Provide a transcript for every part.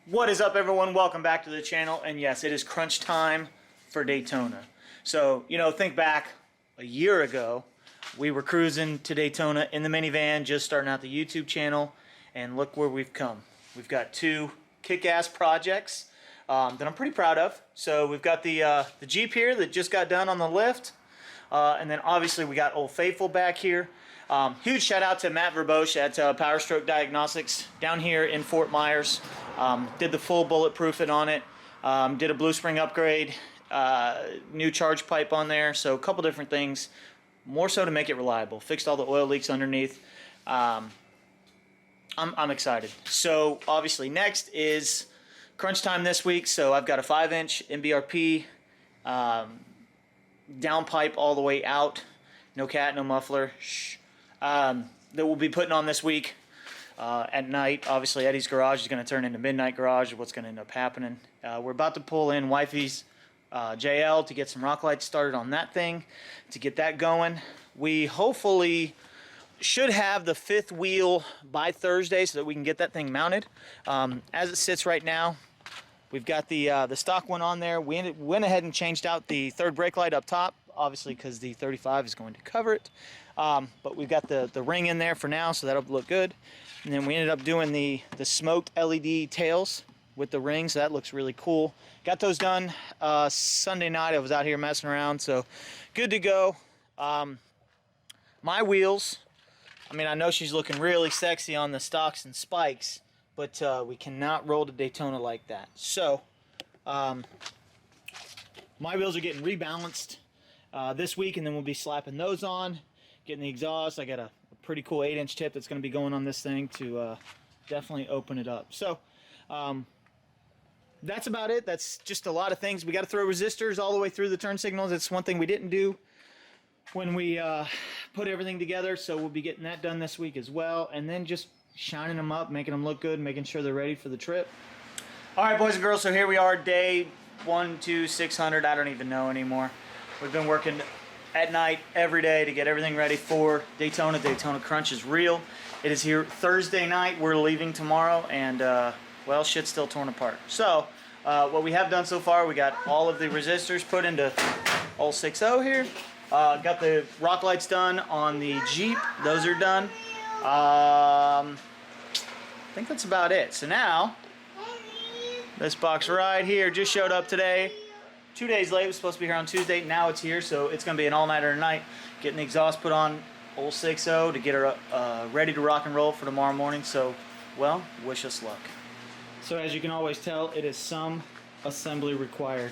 What is up, everyone? Welcome back to the channel. And yes, it is crunch time for Daytona. So, think back a year ago, we were cruising to Daytona in the minivan, just starting out the YouTube channel, and look where we've come. We've got two kick-ass projects that I'm pretty proud of. So we've got the Jeep here that just got done on the lift, and then obviously we got Old Faithful back here. Huge shout out to Matt Verbosch at Power Stroke Diagnostics down here in Fort Myers. Did the full bulletproofing on it. Did a blue spring upgrade, new charge pipe on there. So a couple different things, more so to make it reliable. Fixed all the oil leaks underneath. I'm excited. So obviously next is crunch time this week. So I've got a 5-inch MBRP down pipe all the way out. No cat, no muffler. Shh. That we'll be putting on this week at night. Obviously Eddie's garage is going to turn into Midnight Garage, what's going to end up happening. We're about to pull in Wifey's JL to get some rock lights started on that thing, to get that going. We hopefully should have the 5th wheel by Thursday so that we can get that thing mounted. As it sits right now, we've got the stock one on there. We went ahead and changed out the 3rd brake light up top, obviously because the 35 is going to cover it. But we've got the ring in there for now, so that'll look good. And then we ended up doing the smoked LED tails with the ring, so that looks really cool. Got those done Sunday night. I was out here messing around, so good to go. My wheels, I know she's looking really sexy on the stocks and spikes, but we cannot roll to Daytona like that. So my wheels are getting rebalanced this week, and then we'll be slapping those on, getting the exhaust. I got a pretty cool 8-inch tip that's going to be going on this thing to definitely open it up. So that's about it. That's just a lot of things. We got to throw resistors all the way through the turn signals. It's one thing we didn't do when we put everything together, so we'll be getting that done this week as well, and then just shining them up, making them look good, making sure they're ready for the trip. All right, boys and girls, so here we are, day 1, 2, 600. I don't even know anymore. We've been working at night every day to get everything ready for Daytona. Daytona Crunch is real. It is here Thursday night. We're leaving tomorrow, and well, shit's still torn apart. So what we have done so far, we got all of the resistors put into Old 6.0 here. Got the rock lights done on the Jeep. Those are done. I think that's about it. So now this box right here just showed up today. 2 days late. It was supposed to be here on Tuesday. Now it's here, so it's going to be an all-nighter tonight. Getting the exhaust put on Old 6.0 to get her ready to rock and roll for tomorrow morning. So, well, wish us luck. So as you can always tell, it is some assembly required.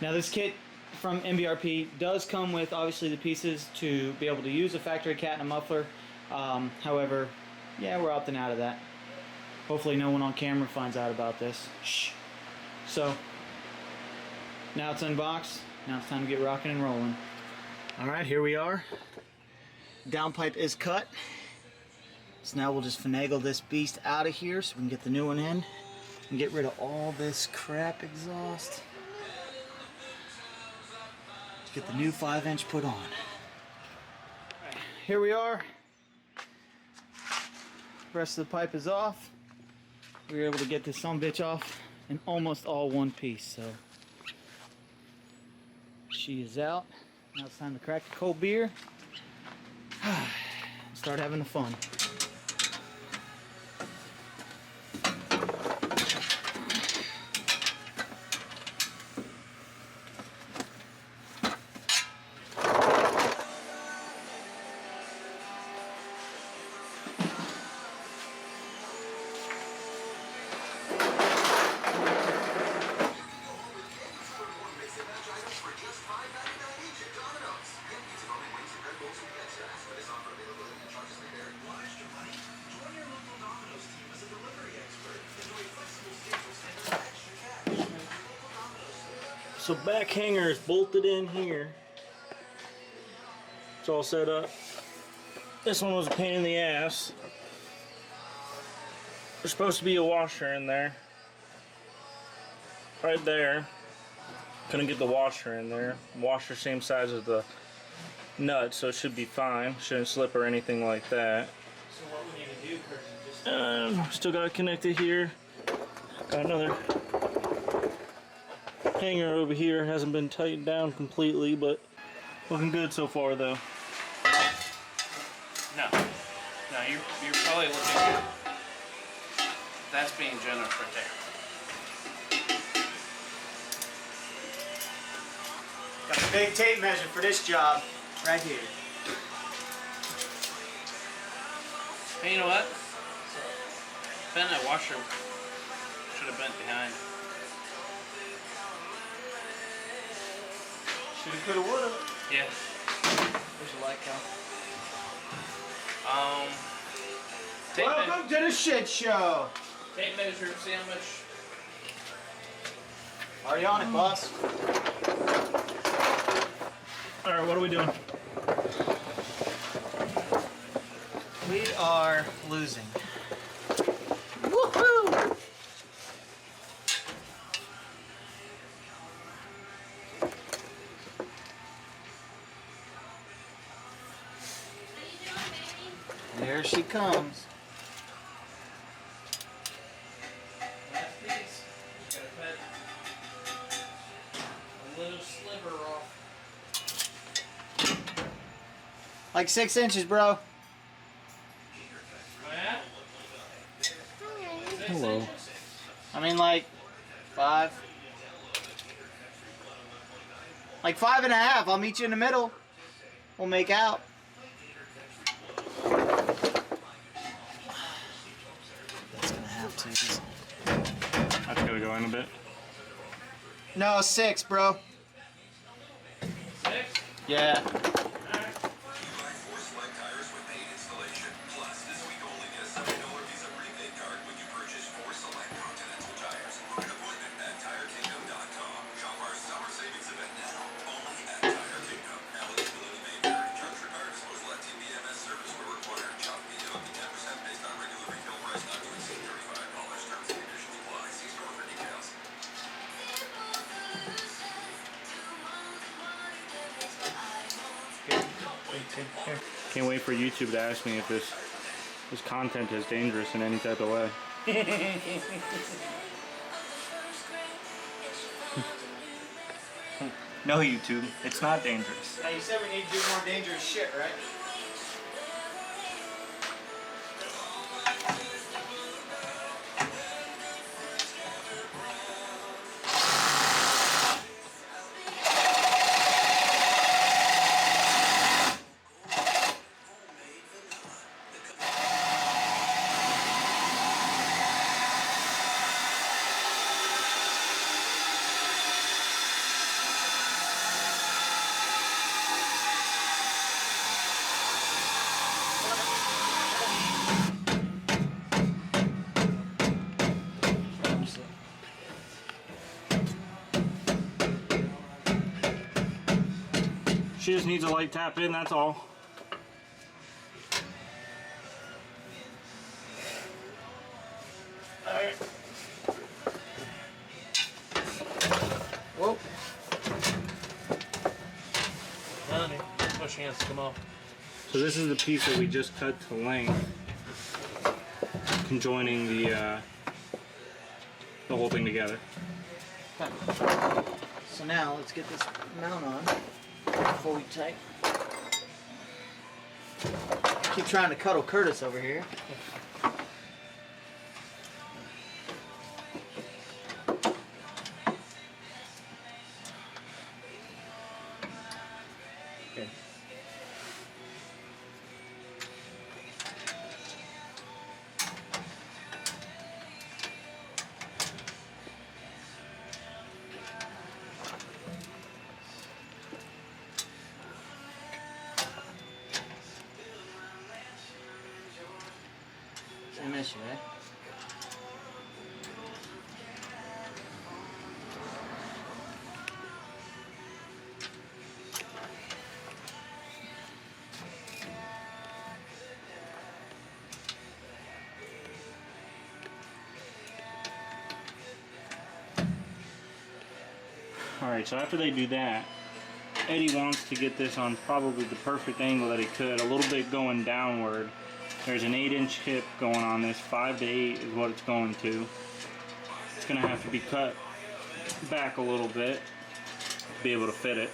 Now this kit from MBRP does come with, obviously, the pieces to be able to use a factory cat and a muffler. However, yeah, we're opting out of that. Hopefully no one on camera finds out about this. Shh. So now it's unboxed. Now it's time to get rocking and rolling. Alright, here we are. Downpipe is cut. So now we'll just finagle this beast out of here so we can get the new one in and get rid of all this crap exhaust. To get the new 5-inch put on. Right, here we are. The rest of the pipe is off. We were able to get this sumbitch off in almost all one piece. So she is out. Now it's time to crack a cold beer. Start having the fun. So back hanger is bolted in here. It's all set up. This one was a pain in the ass. There's supposed to be a washer in there. Right there. Couldn't get the washer in there. Washer same size as the nut, so it should be fine. Shouldn't slip or anything like that. So what we need to do, Kurt, is just... still got to connect it here. Got Got another hanger over here. Hasn't been tightened down completely, but looking good so far though. No, you're probably looking good. That's being generous right there. Got a big tape measure for this job, right here. Hey, you know what? Bend that washer. Should have bent behind. Shoulda, coulda, woulda. Yeah. There's a light count. Tape Welcome to the shit show. Tape measure. See how much. Already on it, boss. All right, what are we doing? We are losing. Woohoo! There she comes. Last piece. Gotta cut a little sliver off. Like 6 inches, bro. Oh, yeah? Hello. I mean, like 5. Like 5.5. I'll meet you in the middle. We'll make out. That's gonna have to. That's gotta go in a bit. No, 6, bro. 6? Yeah. Can't wait for YouTube to ask me if this content is dangerous in any type of way. No, YouTube, it's not dangerous. Now you said we need to do more dangerous shit, right? She just needs a light tap in, that's all. Alright. Whoa. Honey, pushing has to come off. So this is the piece that we just cut to length, conjoining the whole thing together. So now let's get this mount on before we tighten. Keep trying to cuddle Curtis over here. Okay. I miss you, eh? Alright, so after they do that, Eddie wants to get this on probably the perfect angle that he could, a little bit going downward. There's an 8-inch hip going on this, 5 to 8 is what it's going to. gonna have to be cut back a little bit to be able to fit it.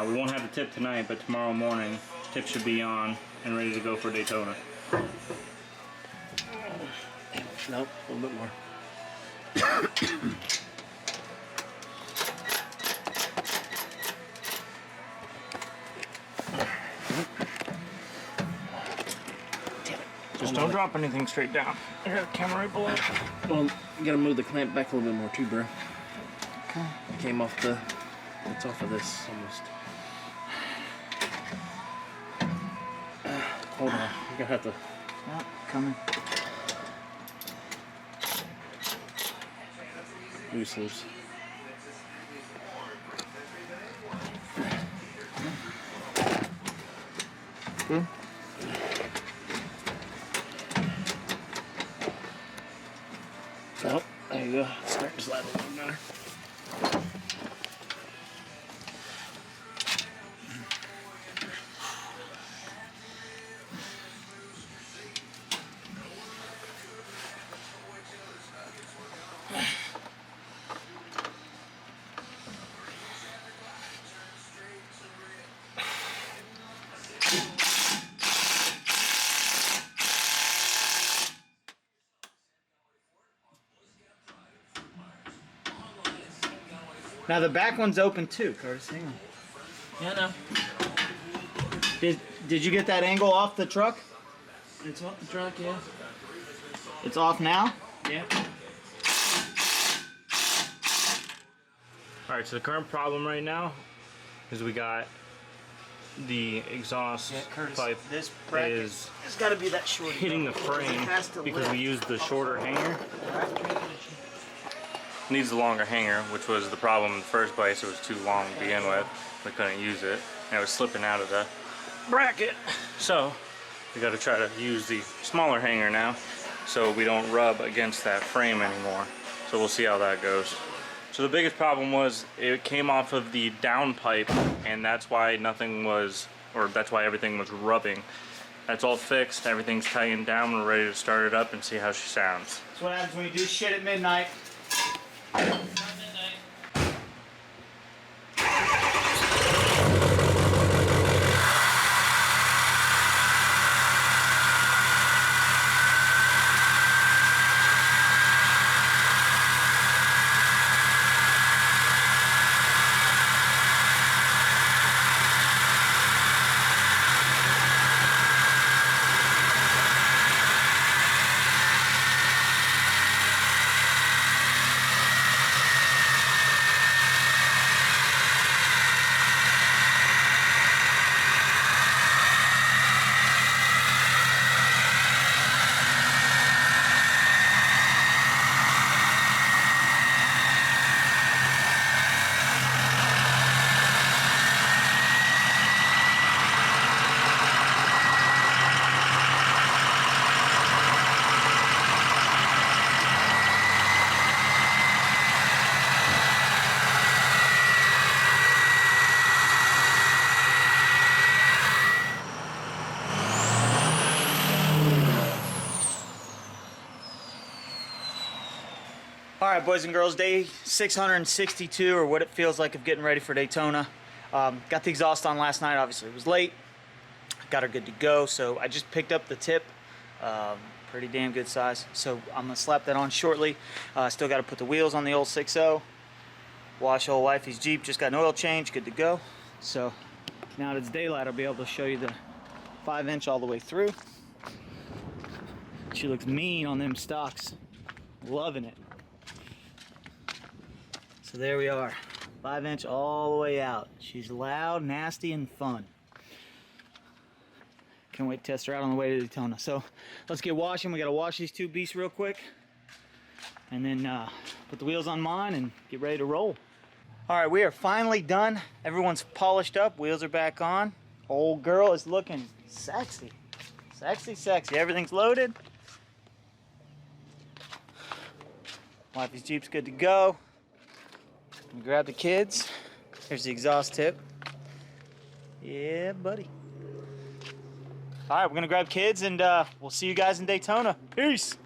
We won't have the tip tonight, but tomorrow morning, tip should be on and ready to go for Daytona. Nope, a little bit more. Just don't drop anything straight down. I got a camera right below. Well, you gotta move the clamp back a little bit more too, bro. Okay. It came off the. It's off of this almost. Hold on. You're gonna have to. Oh, coming. Loose. Good. Oh, there you go. It's starting to slide a little better. Now the back one's open too, Curtis. Hang on. Yeah, no. Did you get that angle off the truck? It's off the truck, yeah. It's off now? Yeah. Alright, so the current problem right now is we got the exhaust pipe This bracket is it's got to be that short. hitting the frame because we used the shorter hanger. Needs a longer hanger, which was the problem in the first place. It was too long to begin with. We couldn't use it, and it was slipping out of the bracket. So we got to try to use the smaller hanger now, so we don't rub against that frame anymore. So we'll see how that goes. So the biggest problem was it came off of the down pipe, and that's why nothing was, or that's why everything was rubbing. That's all fixed. Everything's tightened down. We're ready to start it up and see how she sounds. That's what happens when you do shit at midnight. All right, boys and girls, day 662, or what it feels like of getting ready for Daytona. Got the exhaust on last night. Obviously, it was late. Got her good to go, so I just picked up the tip. Pretty damn good size. So I'm gonna slap that on shortly. Still got to put the wheels on the old 6.0. Wash old wifey's Jeep. Just got an oil change. Good to go. So now that it's daylight, I'll be able to show you the 5-inch all the way through. She looks mean on them stocks. Loving it. So there we are, 5-inch all the way out. She's loud, nasty, and fun. Can't wait to test her out on the way to Daytona. So let's get washing. We gotta wash these two beasts real quick, and then put the wheels on mine and get ready to roll. All right, we are finally done. Everyone's polished up. Wheels are back on. Old girl is looking sexy, sexy, sexy. Everything's loaded. Wifey's Jeep's good to go. We grab the kids. Here's the exhaust tip. Yeah, buddy. All right, we're gonna grab kids, and we'll see you guys in Daytona. Peace.